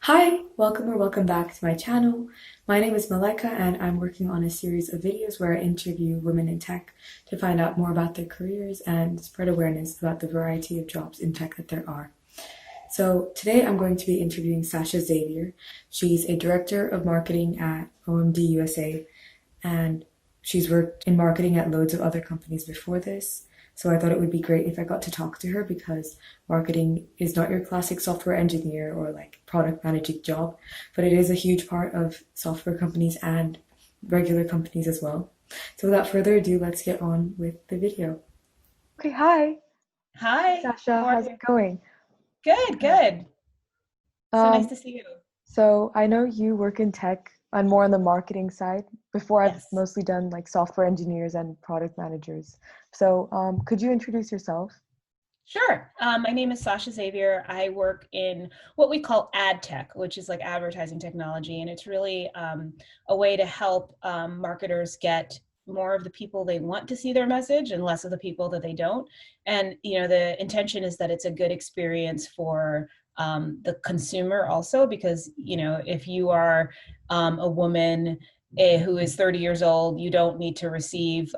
Hi, welcome or welcome back to my channel. My name is Maleka and I'm working on a series of videos where I interview women in tech to find out more about their careers and spread awareness about the variety of jobs in tech that there are. So today I'm going to be interviewing Sacha Xavier. She's a director of marketing at OMD USA and she's worked in marketing at loads of other companies before this. So I thought it would be great if I got to talk to her because marketing is not your classic software engineer or like product managing job, but it is a huge part of software companies and regular companies as well. So without further ado, let's get on with the video. Okay, hi. Hey, Hi, Sasha, how are how's you? it going? Good, good. So nice Um, to see you. so I know you work in tech and more on the marketing side. Before I've Yes, mostly done like software engineers and product managers. So could you introduce yourself? sure. My name is Sasha Xavier. I work in what we call ad tech, which is like advertising technology, and it's really a way to help marketers get more of the people they want to see their message and less of the people that they don't. And the intention is that it's a good experience for the consumer also, because if you are a woman who is 30 years old, you don't need to receive,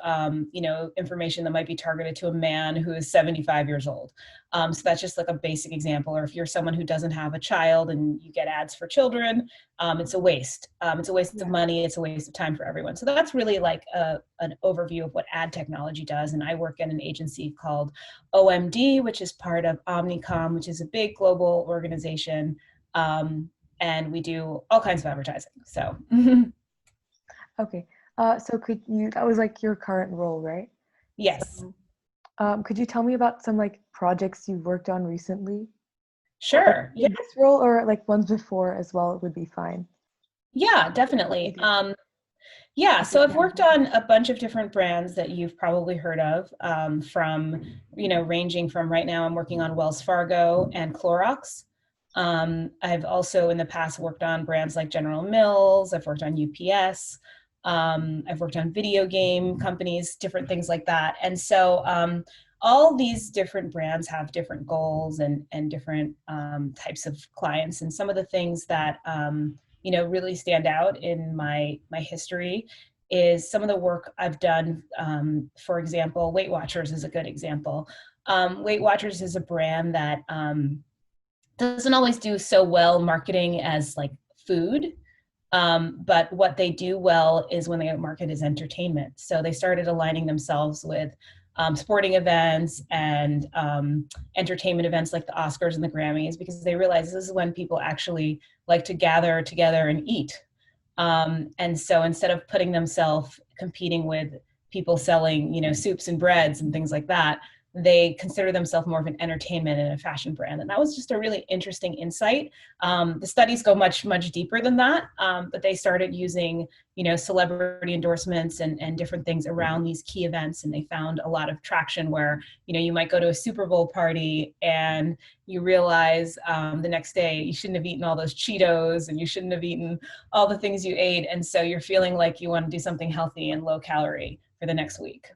information that might be targeted to a man who is 75 years old. So that's just like a basic example. Or if you're someone who doesn't have a child and you get ads for children, it's a waste. It's a waste of Yeah. money. It's a waste of time for everyone. So that's really like an overview of what ad technology does. And I work at an agency called OMD, which is part of Omnicom, which is a big global organization. And we do all kinds of advertising. So Okay. So that was like your current role, right? yes. So, could you tell me about some like projects you've worked on recently? Or like Sure. Yeah. in this role or like ones before as well, it would be fine. Yeah, What you definitely. did. Yeah, Okay, so I've yeah. worked on a bunch of different brands that you've probably heard of, from, ranging from right now, I'm working on Wells Fargo and Clorox. I've also in the past worked on brands like General Mills, I've worked on UPS, I've worked on video game companies, different things like that. And so all these different brands have different goals and different types of clients. And some of the things that really stand out in my history is some of the work I've done. For example, Weight Watchers is a good example. Weight Watchers is a brand that doesn't always do so well marketing as like food. But what they do well is when they market as entertainment. So they started aligning themselves with sporting events and entertainment events like the Oscars and the Grammys, because they realize this is when people actually like to gather together and eat. And so instead of putting themselves competing with people selling, soups and breads and things like that, they consider themselves more of an entertainment and a fashion brand. And that was just a really interesting insight. The studies go much, much deeper than that, but they started using, celebrity endorsements and different things around these key events. And they found a lot of traction where, you might go to a Super Bowl party and you realize the next day you shouldn't have eaten all those Cheetos and you shouldn't have eaten all the things you ate. And so you're feeling like you want to do something healthy and low calorie for the next week.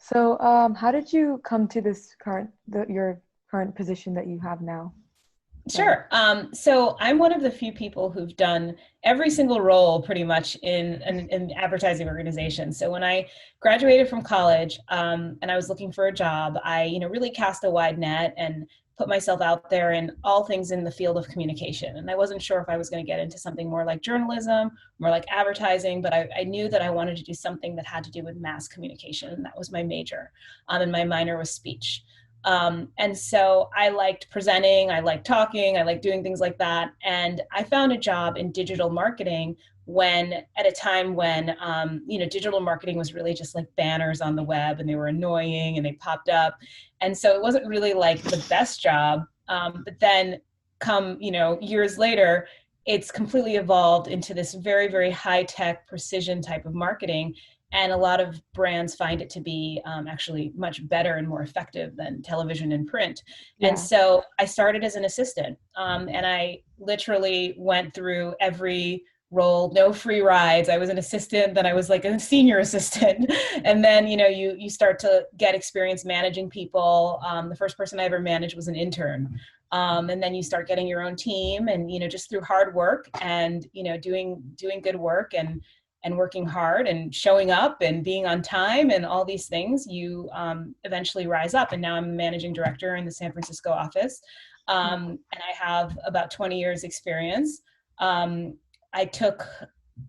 So, how did you come to your current position that you have now? Sorry. Sure. So I'm one of the few people who've done every single role pretty much in an advertising organization. So when I graduated from college, and I was looking for a job, I really cast a wide net and put myself out there in all things in the field of communication. And I wasn't sure if I was going to get into something more like journalism, more like advertising, but I knew that I wanted to do something that had to do with mass communication, and that was my major. And my minor was speech. And so I liked presenting, I liked talking, I liked doing things like that. And I found a job in digital marketing at a time when, digital marketing was really just like banners on the web and they were annoying and they popped up. And so it wasn't really like the best job. But then come, years later, it's completely evolved into this very, very high tech precision type of marketing, and a lot of brands find it to be actually much better and more effective than television and print. And Yeah. so I started as an assistant, and I literally went through every role, no free rides. I was an assistant, then I was like a senior assistant, and then you start to get experience managing people. The first person I ever managed was an intern. And then you start getting your own team, and just through hard work and doing good work and working hard and showing up and being on time and all these things, you eventually rise up. And now I'm a managing director in the San Francisco office, and I have about 20 years experience. um, I took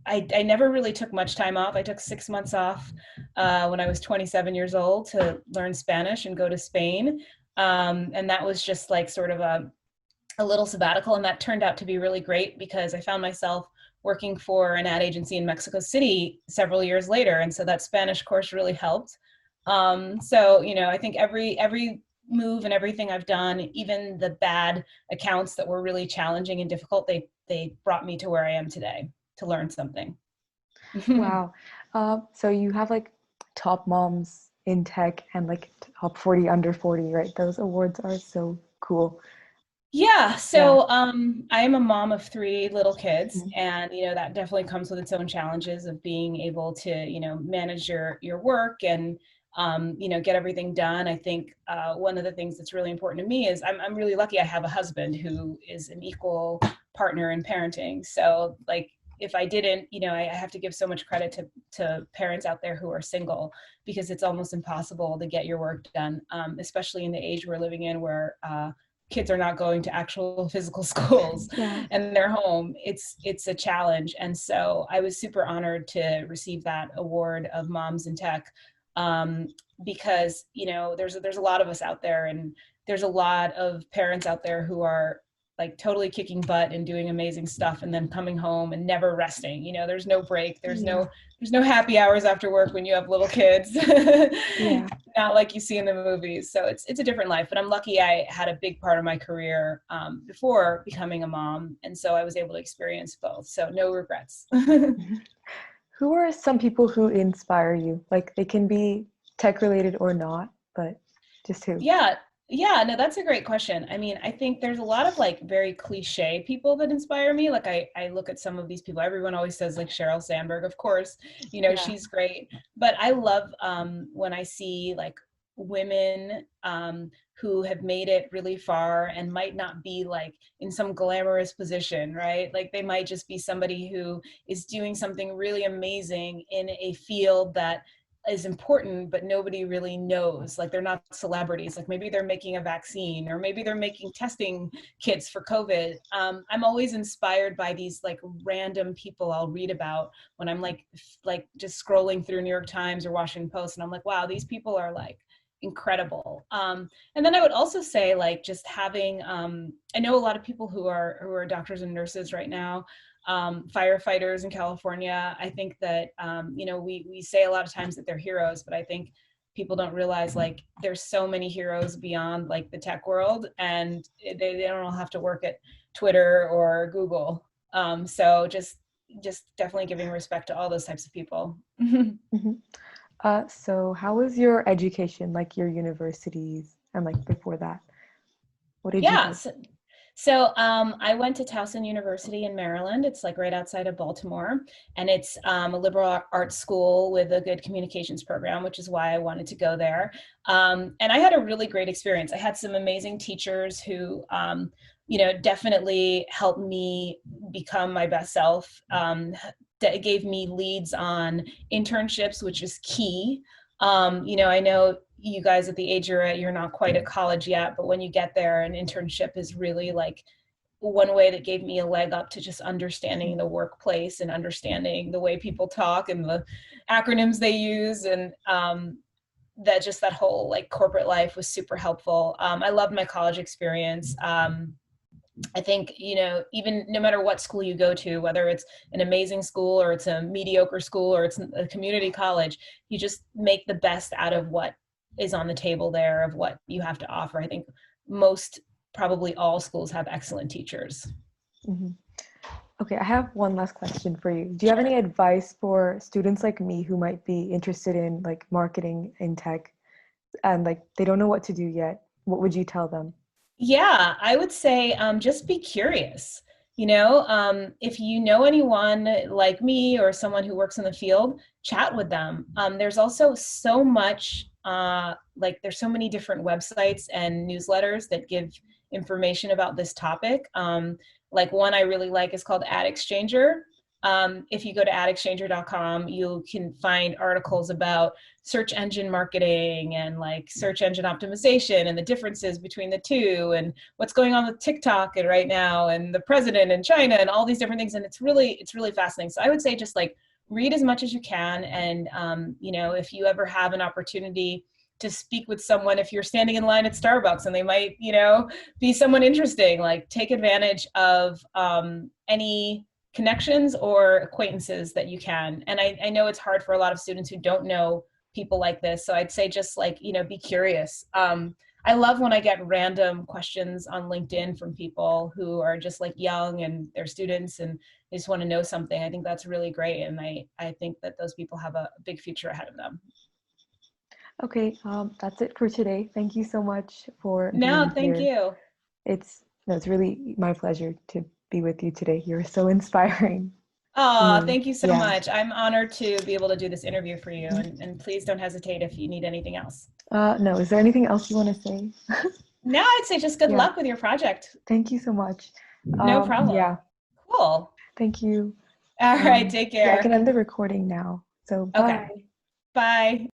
I never really took much time off. I took 6 months off when I was 27 years old to learn Spanish and go to Spain. And that was just like sort of a little sabbatical. And that turned out to be really great because I found myself working for an ad agency in Mexico City several years later. And so that Spanish course really helped. So, I think every move and everything I've done, even the bad accounts that were really challenging and difficult, they brought me to where I am today to learn something. Wow. So you have like top moms in tech and like top 40 under 40, right? Those awards are so cool. Yeah, Yeah. so I am a mom of three little kids, Mhm. and that definitely comes with its own challenges of being able to manage your work and get everything done. I think one of the things that's really important to me is I'm really lucky I have a husband who is an equal partner in parenting. So like if I didn't, I have to give so much credit to parents out there who are single, because it's almost impossible to get your work done, especially in the age we're living in where kids are not going to actual physical schools Yeah. and they're home. It's a challenge. And so I was super honored to receive that award of Moms in Tech, um, because there's a lot of us out there, and there's a lot of parents out there who are like totally kicking butt and doing amazing stuff and then coming home and never resting. There's no break, Yeah. there's no happy hours after work when you have little kids. Yeah. Not like you see in the movies. So it's a different life, but I'm lucky I had a big part of my career before becoming a mom, and so I was able to experience both, so no regrets. Mhm. Who are some people who inspire you? Like they can be tech related or not, but just who? Yeah. Yeah, no, that's a great question. I mean, I think there's a lot of like very cliche people that inspire me. Like I look at some of these people, everyone always says like Sheryl Sandberg, of course, Yeah. she's great. But I love when I see like women who have made it really far and might not be like in some glamorous position, right? Like they might just be somebody who is doing something really amazing in a field that is important, but nobody really knows. Like they're not celebrities. Like maybe they're making a vaccine, or maybe they're making testing kits for COVID. I'm always inspired by these like random people I'll read about when I'm like just scrolling through New York Times or Washington Post, and I'm like, wow, these people are like incredible. And then I would also say like just having, I know a lot of people who are doctors and nurses right now, firefighters in California. I think that we say a lot of times that they're heroes, but I think people don't realize like there's so many heroes beyond like the tech world, and they don't all have to work at Twitter or Google. So just definitely giving respect to all those types of people. Mhm. So how was your education, like your universities and like before that? What did you Yeah. do? So I went to Towson University in Maryland. It's like right outside of Baltimore, and it's a liberal arts school with a good communications program, which is why I wanted to go there. And I had a really great experience. I had some amazing teachers who, definitely helped me become my best self. That gave me leads on internships, which is key. I know you guys at the age you're at, you're not quite at college yet, but when you get there, an internship is really like one way that gave me a leg up to just understanding the workplace and understanding the way people talk and the acronyms they use. And that whole like corporate life was super helpful. I loved my college experience. I think, even no matter what school you go to, whether it's an amazing school or it's a mediocre school or it's a community college, you just make the best out of what is on the table there, of what you have to offer. I think most, probably all schools have excellent teachers. Mhm. Okay, I have one last question for you. Do you have Sure. any advice for students like me who might be interested in like marketing in tech and like they don't know what to do yet? What would you tell them? Yeah, I would say just be curious. If you know anyone like me or someone who works in the field, chat with them. There's also so much, like there's so many different websites and newsletters that give information about this topic. Like one I really like is called Ad Exchanger. If you go to adexchanger.com, you can find articles about search engine marketing and like search engine optimization and the differences between the two and what's going on with TikTok and right now and the president in China and all these different things. And it's really fascinating. So I would say just like read as much as you can. And, if you ever have an opportunity to speak with someone, if you're standing in line at Starbucks and they might, be someone interesting, like take advantage of any connections or acquaintances that you can. And I know it's hard for a lot of students who don't know people like this. So I'd say just like, be curious. I love when I get random questions on LinkedIn from people who are just like young and they're students and they just want to know something. I think that's really great. And I think that those people have a big future ahead of them. Okay, that's it for today. Thank you so much for No, being thank here. you. It's really my pleasure to be with you today. You're so inspiring. Oh, Me. thank you so Yeah. much. I'm honored to be able to do this interview for you. And please don't hesitate if you need anything else. No, is there anything else you want to say? No, I'd say just good Yeah. luck with your project. Thank you so much. No problem. Yeah, Cool. thank you. All right, take Yeah, I care. can end the recording now. So Okay, bye. bye.